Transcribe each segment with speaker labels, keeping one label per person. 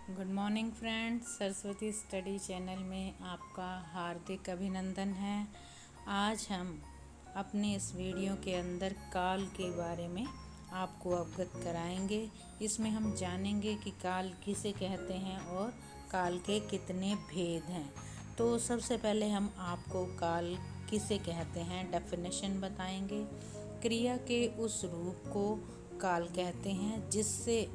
Speaker 1: Good morning friends, Saraswati study channel में आपका हार्दिक अभिनंदन है। आज हम अपने इस वीडियो के अंदर काल के बारे में आपको अवगत कराएंगे। इसमें हम जानेंगे कि काल किसे कहते हैं और काल के कितने भेद हैं। तो सबसे पहले हम आपको काल किसे कहते हैं डेफिनेशन बताएंगे। क्रिया के उस रूप को काल कहते हैं जिससे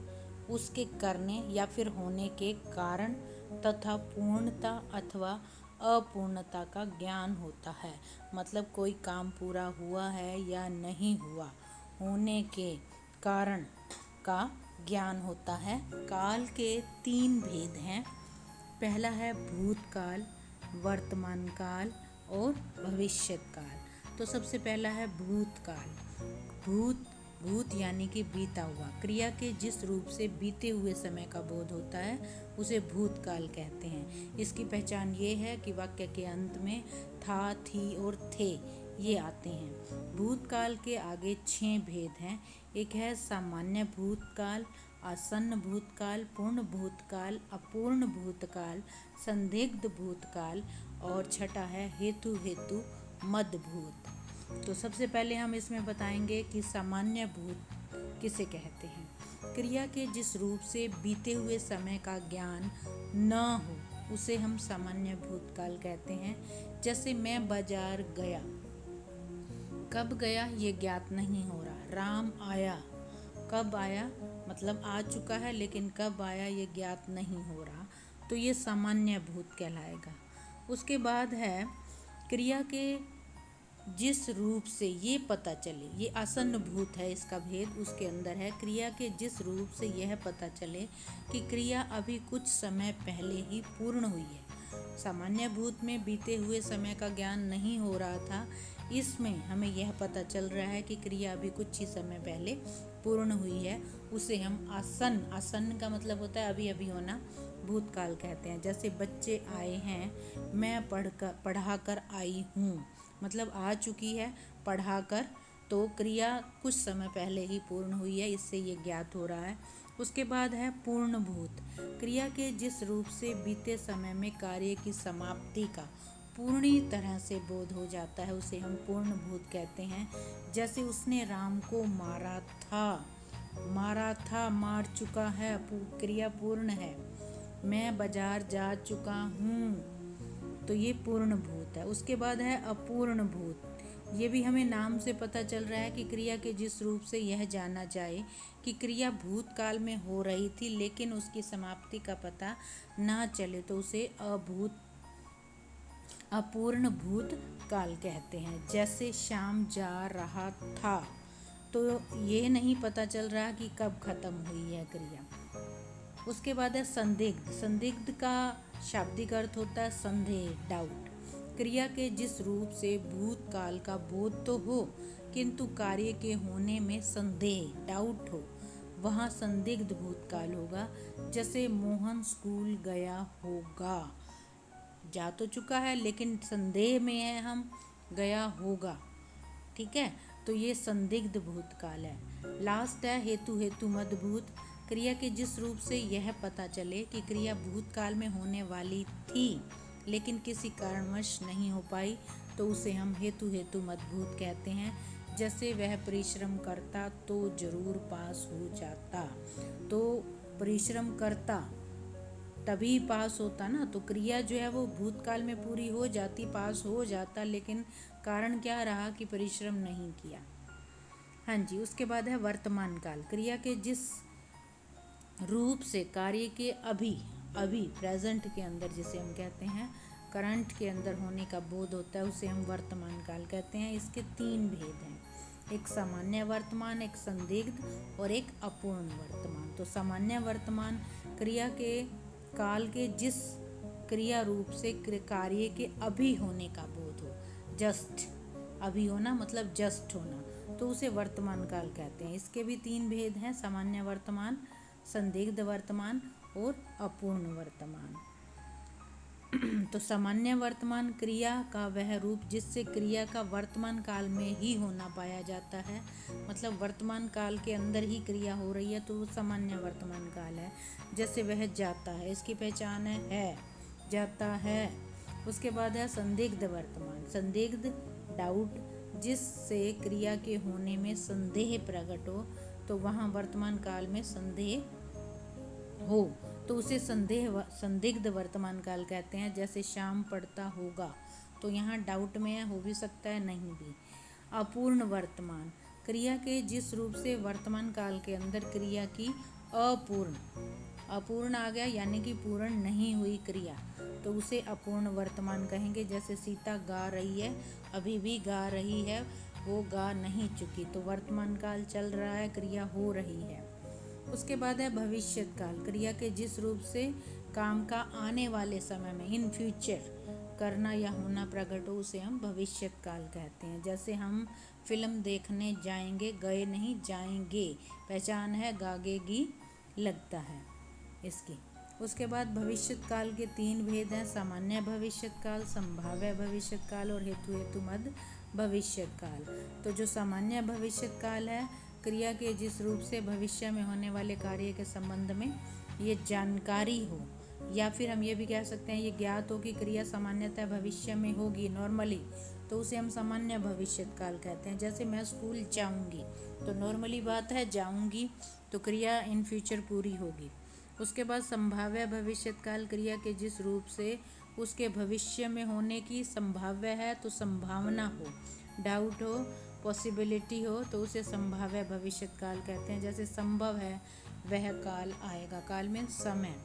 Speaker 1: उसके करने या फिर होने के कारण तथा पूर्णता अथवा अपूर्णता का ज्ञान होता है। मतलब कोई काम पूरा हुआ है या नहीं हुआ, होने के कारण का ज्ञान होता है। काल के 3 भेद हैं। पहला है भूतकाल, वर्तमान काल और भविष्यत काल। तो सबसे पहला है भूतकाल। भूत यानी कि बीता हुआ। क्रिया के जिस रूप से बीते हुए समय का बोध होता है उसे भूतकाल कहते हैं। इसकी पहचान ये है कि वाक्य के अंत में था, थी और थे ये आते हैं। भूतकाल के आगे 6 भेद हैं। एक है सामान्य भूतकाल, आसन्न भूतकाल, पूर्ण भूतकाल, अपूर्ण भूतकाल, संदिग्ध भूतकाल और छठा है हेतु मद भूत। तो सबसे पहले हम इसमें बताएंगे कि सामान्य भूत किसे कहते हैं। क्रिया के जिस रूप से बीते हुए समय का ज्ञान न हो उसे हम सामान्य भूतकाल कहते हैं। जैसे मैं बाजार गया, कब गया ये ज्ञात नहीं हो रहा। राम आया, कब आया मतलब आ चुका है, लेकिन कब आया ये ज्ञात नहीं हो रहा। तो ये सामान्य भूत कहलाएगा। उसके बाद है क्रिया के जिस रूप से ये पता चले, ये आसन्न भूत है। इसका भेद उसके अंदर है। क्रिया के जिस रूप से यह पता चले कि क्रिया अभी कुछ समय पहले ही पूर्ण हुई है। सामान्य भूत में बीते हुए समय का ज्ञान नहीं हो रहा था। इसमें हमें यह पता चल रहा है कि क्रिया अभी कुछ ही समय पहले पूर्ण हुई है। उसे हम आसन्न का मतलब होता है अभी अभी होना, भूतकाल कहते हैं। जैसे बच्चे आए हैं, मैं पढ़ाकर आई हूँ, मतलब आ चुकी है पढ़ाकर। तो क्रिया कुछ समय पहले ही पूर्ण हुई है, इससे ये ज्ञात हो रहा है। उसके बाद है पूर्ण भूत। क्रिया के जिस रूप से बीते समय में कार्य की समाप्ति का पूरी तरह से बोध हो जाता है उसे हम पूर्ण भूत कहते हैं। जैसे उसने राम को मारा था, मार चुका है, क्रिया पूर्ण है। मैं बाजार जा चुका हूँ, तो ये पूर्ण भूत है। उसके बाद है अपूर्ण भूत। ये भी हमें नाम से पता चल रहा है कि क्रिया के जिस रूप से यह जाना जाए कि क्रिया भूतकाल में हो रही थी लेकिन उसकी समाप्ति का पता ना चले तो उसे अपूर्ण भूत काल कहते हैं। जैसे शाम जा रहा था, तो ये नहीं पता चल रहा कि कब खत्म हुई है क्रिया। उसके बाद है संदिग्ध। संदिग्ध का शाब्दिक अर्थ होता है संदेह, डाउट। क्रिया के जिस रूप से भूतकाल का बोध तो हो किंतु कार्य के होने में संदेह, डाउट हो, वहाँ संदिग्ध भूतकाल होगा। जैसे मोहन स्कूल गया होगा, जा तो चुका है लेकिन संदेह में है हम, गया होगा, ठीक है। तो ये संदिग्ध भूतकाल है। लास्ट है हेतु मद भूत। क्रिया के जिस रूप से यह पता चले कि क्रिया भूतकाल में होने वाली थी लेकिन किसी कारणवश नहीं हो पाई तो उसे हम हेतु मद भूत कहते हैं। जैसे वह परिश्रम करता तो जरूर पास हो जाता। तो परिश्रम करता तभी पास होता ना। तो क्रिया जो है वो भूतकाल में पूरी हो जाती, पास हो जाता, लेकिन कारण क्या रहा कि परिश्रम नहीं किया। हाँ जी। उसके बाद है वर्तमान काल। क्रिया के जिस रूप से कार्य के अभी प्रेजेंट के अंदर, जिसे हम कहते हैं करंट के अंदर होने का बोध होता है उसे हम वर्तमान काल कहते हैं। इसके 3 भेद हैं, एक सामान्य वर्तमान, एक संदिग्ध और एक अपूर्ण वर्तमान। तो सामान्य वर्तमान क्रिया के काल के जिस क्रिया रूप से कार्य के अभी होने का बोध हो, जस्ट अभी होना मतलब जस्ट होना, तो उसे वर्तमान काल कहते हैं। इसके भी 3 भेद हैं, सामान्य वर्तमान, संदिग्ध वर्तमान और अपूर्ण वर्तमान। तो सामान्य वर्तमान क्रिया का वह रूप जिससे क्रिया का वर्तमान काल में ही होना पाया जाता है, मतलब वर्तमान काल के अंदर ही क्रिया हो रही है, तो वो सामान्य वर्तमान काल है। जैसे वह जाता है, इसकी पहचान है जाता है। उसके बाद है संदिग्ध वर्तमान, संदिग्ध डाउट, जिससे क्रिया के होने में संदेह प्रकट हो, तो वहाँ वर्तमान काल में संदेह हो तो उसे संदिग्ध वर्तमान काल कहते हैं। जैसे शाम पड़ता होगा, तो यहाँ डाउट में है, हो भी सकता है नहीं भी। अपूर्ण वर्तमान, क्रिया के जिस रूप से वर्तमान काल के अंदर क्रिया की अपूर्ण आ गया, यानी कि पूर्ण नहीं हुई क्रिया, तो उसे अपूर्ण वर्तमान कहेंगे। जैसे सीता गा रही है, अभी भी गा रही है, वो गा नहीं चुकी, तो वर्तमान काल चल रहा है, क्रिया हो रही है। उसके बाद है भविष्यत काल, क्रिया के जिस रूप से काम का आने वाले समय में इन फ्यूचर करना या होना प्रकट हो, उसे हम भविष्यत काल कहते हैं। जैसे हम फिल्म देखने जाएंगे, गए नहीं जाएंगे, पहचान है गागेगी लगता है इसकी। उसके बाद भविष्यत काल के 3 भेद हैं, सामान्य भविष्यत काल, संभाव्य भविष्यत काल और हेतुमद भविष्यत काल। तो जो सामान्य भविष्यत काल है, क्रिया के जिस रूप से भविष्य में होने वाले कार्य के संबंध में ये जानकारी हो, या फिर हम ये भी कह सकते हैं ये ज्ञात हो कि क्रिया सामान्यतः भविष्य में होगी नॉर्मली, तो उसे हम सामान्य भविष्यत काल कहते हैं। जैसे मैं स्कूल जाऊंगी, तो नॉर्मली बात है जाऊंगी, तो क्रिया इन फ्यूचर पूरी होगी। उसके बाद संभाव्य भविष्यत काल, क्रिया के जिस रूप से उसके भविष्य में होने की संभाव्य है, तो संभावना हो, डाउट हो, पॉसिबिलिटी हो, तो उसे संभाव्य भविष्यत काल कहते हैं। जैसे संभव है वह काल आएगा, काल में समय।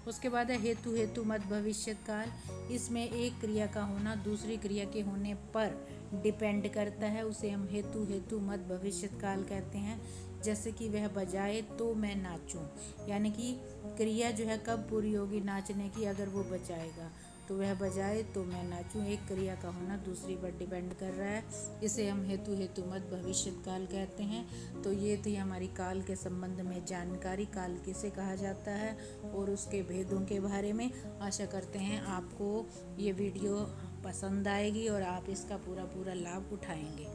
Speaker 1: उसके बाद है हेतुमद भविष्यत काल, इसमें एक क्रिया का होना दूसरी क्रिया के होने पर डिपेंड करता है, उसे हम हेतुमद भविष्यत काल कहते हैं। जैसे कि वह बजाए तो मैं नाचूं, यानी कि क्रिया जो है कब पूरी होगी नाचने की, अगर वो बजाएगा, तो वह बजाए तो मैं नाचूं, एक क्रिया का होना दूसरी पर डिपेंड कर रहा है, इसे हम हेतुमद भविष्यत काल कहते हैं। तो ये थी हमारी काल के संबंध में जानकारी, काल किसे कहा जाता है और उसके भेदों के बारे में। आशा करते हैं आपको ये वीडियो पसंद आएगी और आप इसका पूरा लाभ उठाएंगे।